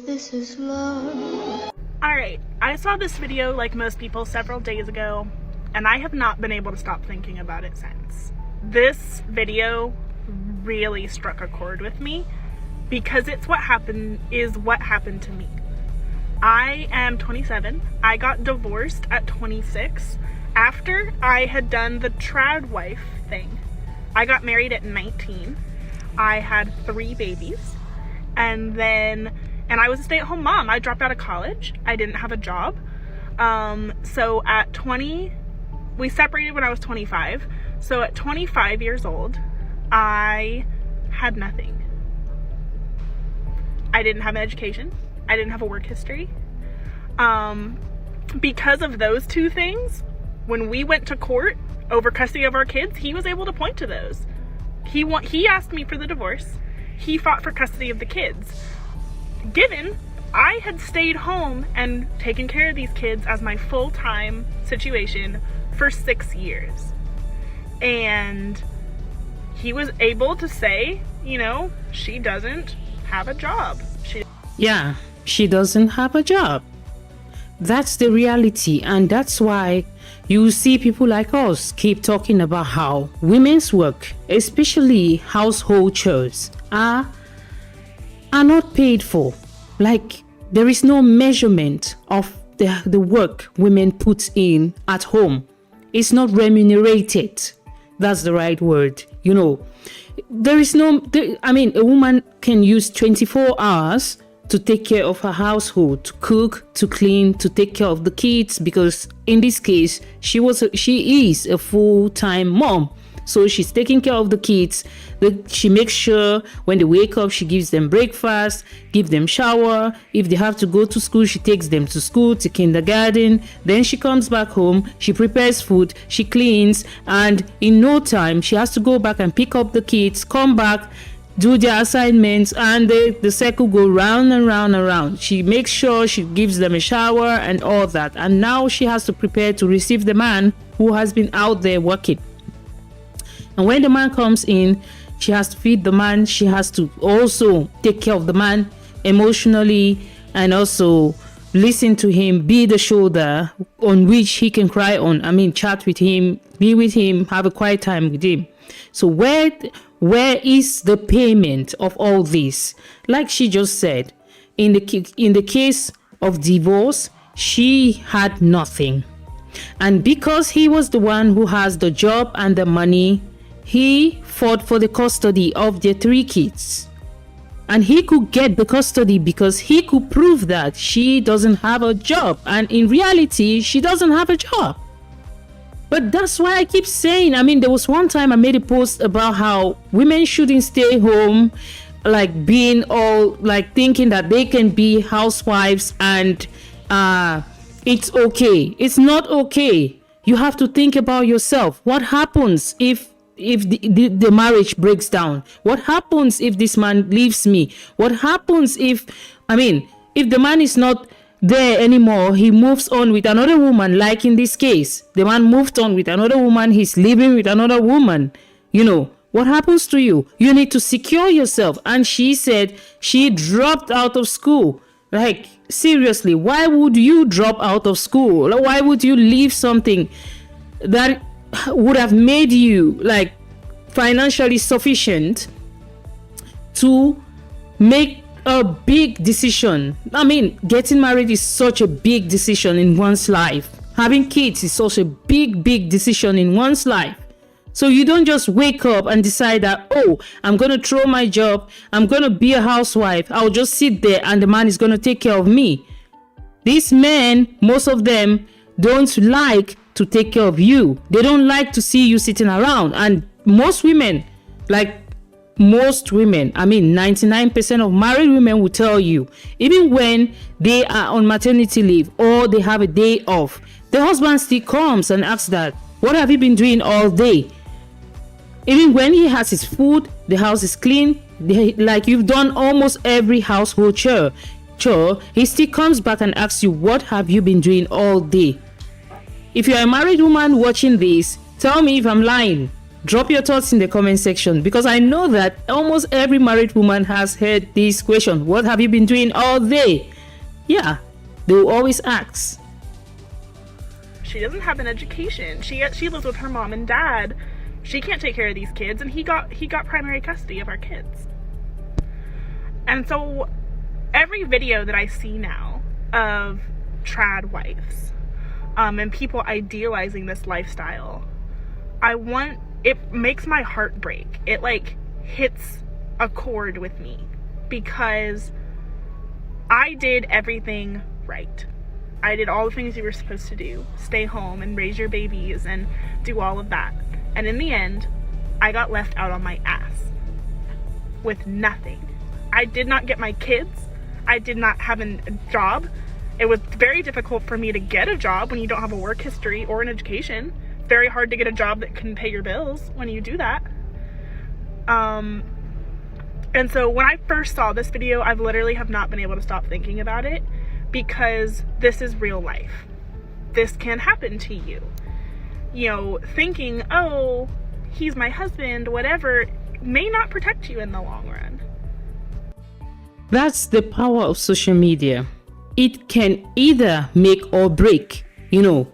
this is love. Alright, I saw this video like most people several days ago, and I have not been able to stop thinking about it since. This video really struck a chord with me because it's what happened to me. I am 27. I got divorced at 26 after I had done the Tradwife thing. I got married at 19. I had 3 babies, and I was a stay-at-home mom. I dropped out of college. I didn't have a job. So at 20, we separated when I was 25. So at 25 years old, I had nothing. I didn't have an education. I didn't have a work history. Because of those 2 things, when we went to court over custody of our kids, he was able to point to those. He asked me for the divorce. He fought for custody of the kids. Given I had stayed home and taken care of these kids as my full-time situation for 6 years. And he was able to say, you know, she doesn't have a job. She doesn't have a job. That's the reality, and that's why you see people like us keep talking about how women's work, especially household chores, are not paid for. Like, there is no measurement of the work women put in at home. It's not remunerated. That's the right word. You know, a woman can use 24 hours to take care of her household, to cook, to clean, to take care of the kids, because in this case, she is a full-time mom. So she's taking care of the kids. She makes sure when they wake up, she gives them breakfast, give them shower. If they have to go to school, she takes them to school, to kindergarten. Then she comes back home, she prepares food, she cleans, and in no time, she has to go back and pick up the kids, come back, do their assignments, and the cycle go round and round and round. She makes sure she gives them a shower and all that. And now she has to prepare to receive the man who has been out there working. And when the man comes in, she has to feed the man. She has to also take care of the man emotionally and also listen to him, be the shoulder on which he can cry on. Chat with him, be with him, have a quiet time with him. So where is the payment of all this? Like she just said, in the case of divorce, she had nothing. And because he was the one who has the job and the money, he fought for the custody of their 3 kids. And he could get the custody because he could prove that she doesn't have a job. And in reality, she doesn't have a job. But that's why I keep saying, there was one time I made a post about how women shouldn't stay home, like being all like thinking that they can be housewives and it's okay. It's not okay. You have to think about yourself. What happens if the marriage breaks down? What happens if this man leaves me? What happens if the man is not there anymore, he moves on with another woman? Like in this case, the man moved on with another woman, he's living with another woman. You know, what happens to you? You need to secure yourself. And she said she dropped out of school. Like, seriously, why would you drop out of school? Why would you leave something that would have made you like financially sufficient to make a big decision? Getting married is such a big decision in one's life. Having kids is such a big decision in one's life. So you don't just wake up and decide that, oh, I'm going to throw my job, I'm going to be a housewife, I'll just sit there and the man is going to take care of me. These men, most of them, don't like to take care of you. They don't like to see you sitting around. And most women, 99% of married women will tell you, even when they are on maternity leave or they have a day off, the husband still comes and asks that, what have you been doing all day? Even when he has his food, the house is clean, like you've done almost every household chore, he still comes back and asks you, what have you been doing all day? If you're a married woman watching this, tell me if I'm lying. Drop your thoughts in the comment section, because I know that almost every married woman has heard this question. What have you been doing all day? Yeah, they will always ask. She doesn't have an education. She lives with her mom and dad. She can't take care of these kids, and he got primary custody of our kids. And so every video that I see now of tradwives, and people idealizing this lifestyle, it makes my heart break. It like hits a chord with me, because I did everything right. I did all the things you were supposed to do. Stay home and raise your babies and do all of that. And in the end, I got left out on my ass with nothing. I did not get my kids. I did not have a job. It was very difficult for me to get a job when you don't have a work history or an education. It's very hard to get a job that can pay your bills when you do that. And so when I first saw this video, I literally have not been able to stop thinking about it, because this is real life. This can happen to you. You know, thinking, oh, he's my husband, whatever, may not protect you in the long run. That's the power of social media. It can either make or break. You know,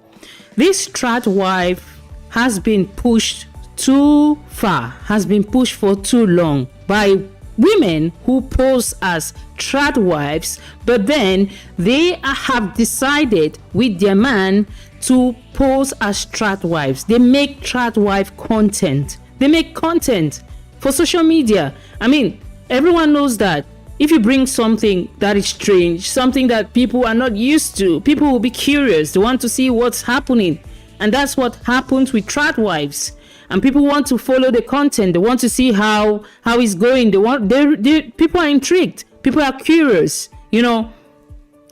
this tradwife has been pushed too far, has been pushed for too long by women who pose as tradwives, but then they have decided with their man to pose as tradwives. They make tradwife content. They make content for social media. I mean, everyone knows that if you bring something that is strange, something that people are not used to, people will be curious. They want to see what's happening. And that's what happens with tradwives. And people want to follow the content. They want to see how it's going. People are intrigued. People are curious, you know.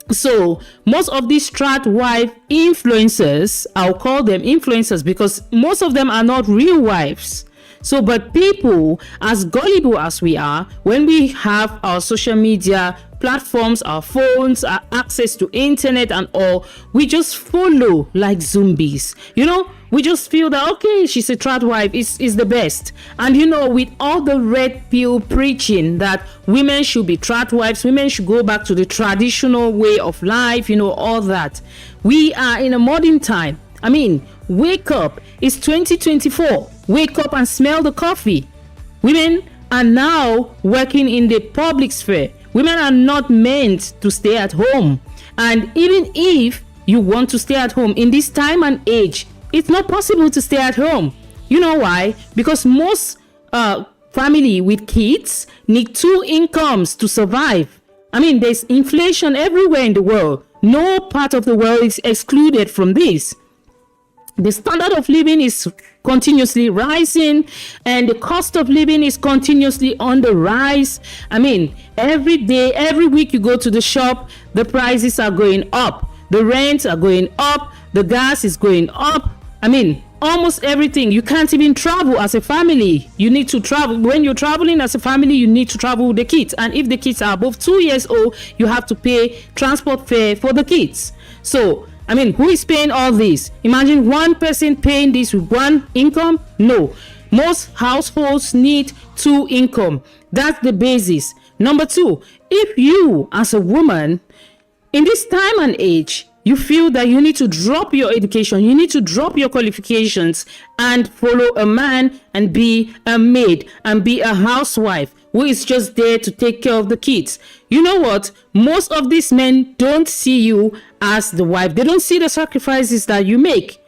So most of these tradwife influencers, I'll call them influencers, because most of them are not real wives. So, but people, as gullible as we are, when we have our social media platforms, our phones, our access to internet and all, we just follow like zombies. You know, we just feel that, okay, she's a tradwife, is the best. And you know, with all the red pill preaching that women should be tradwives, women should go back to the traditional way of life, you know, all that. We are in a modern time. I mean, wake up. It's 2024. Wake up and smell the coffee. Women are now working in the public sphere. Women are not meant to stay at home. And even if you want to stay at home in this time and age, it's not possible to stay at home. You know why? Because most family with kids need 2 incomes to survive. I mean, there's inflation everywhere in the world. No part of the world is excluded from this. The standard of living is continuously rising, and the cost of living is continuously on the rise. I mean, every day, every week you go to the shop, the prices are going up. The rents are going up. The gas is going up. I mean, almost everything. You can't even travel as a family. You need to travel. When you're traveling as a family, you need to travel with the kids. And if the kids are above 2 years old, you have to pay transport fare for the kids. So, I mean, who is paying all this? Imagine one person paying this with 1 income. No, most households need 2 income. That's the basis. Number 2, if you as a woman in this time and age, you feel that you need to drop your education, you need to drop your qualifications and follow a man and be a maid and be a housewife who is just there to take care of the kids. You know what? Most of these men don't see you as the wife. They don't see the sacrifices that you make.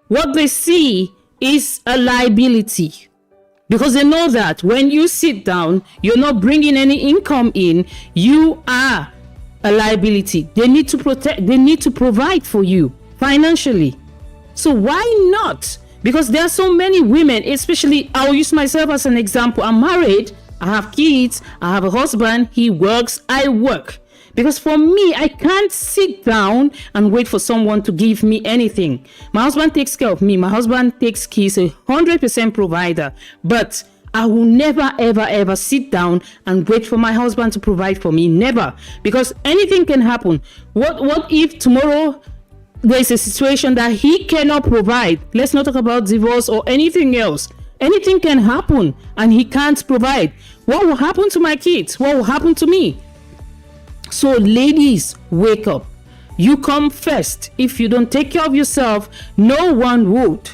What they see is a liability, because they know that when you sit down, you're not bringing any income in. You are a liability. They need to protect, they need to provide for you financially. So why not? Because there are so many women, especially, I'll use myself as an example. I'm married, I have kids, I have a husband, he works, I work. Because for me, I can't sit down and wait for someone to give me anything. My husband takes care of me. My husband takes care, he's 100% provider. But I will never, ever, ever sit down and wait for my husband to provide for me. Never. Because anything can happen. What if tomorrow there's a situation that he cannot provide? Let's not talk about divorce or anything else. Anything can happen and he can't provide. What will happen to my kids? What will happen to me? So ladies, wake up. You come first. If you don't take care of yourself, no one would.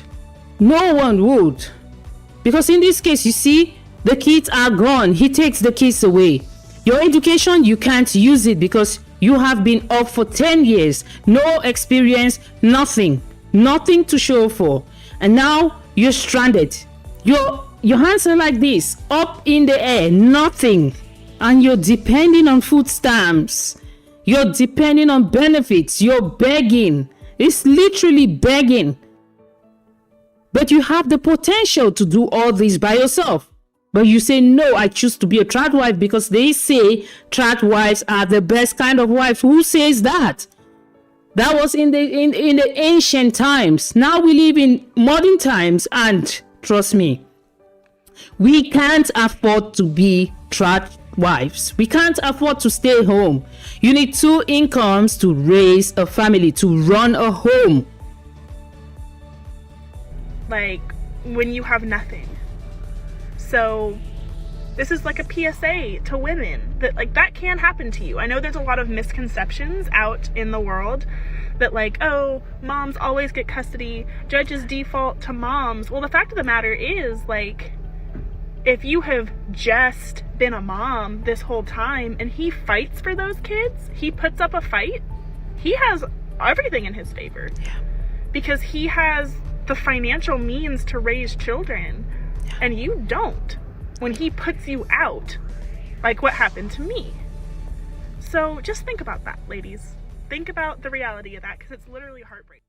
No one would. Because in this case, you see, the kids are gone. He takes the kids away. Your education, you can't use it because you have been off for 10 years. No experience, nothing. Nothing to show for. And now you're stranded. Your hands are like this, up in the air, nothing. And you're depending on food stamps. You're depending on benefits. You're begging. It's literally begging. But you have the potential to do all this by yourself. But you say, no, I choose to be a tradwife because they say tradwives are the best kind of wife. Who says that? That was in the ancient times. Now we live in modern times, and trust me, we can't afford to be tradwives. We can't afford to stay home. You need 2 incomes to raise a family, to run a home. Like when you have nothing. So this is like a PSA to women that like that can happen to you. I know there's a lot of misconceptions out in the world that like, oh, moms always get custody, judges default to moms. Well, the fact of the matter is, like, if you have just been a mom this whole time and he fights for those kids, he puts up a fight, he has everything in his favor. Yeah. Because he has the financial means to raise children. Yeah. And you don't. When he puts you out, like what happened to me. So just think about that, ladies. Think about the reality of that, because it's literally heartbreaking.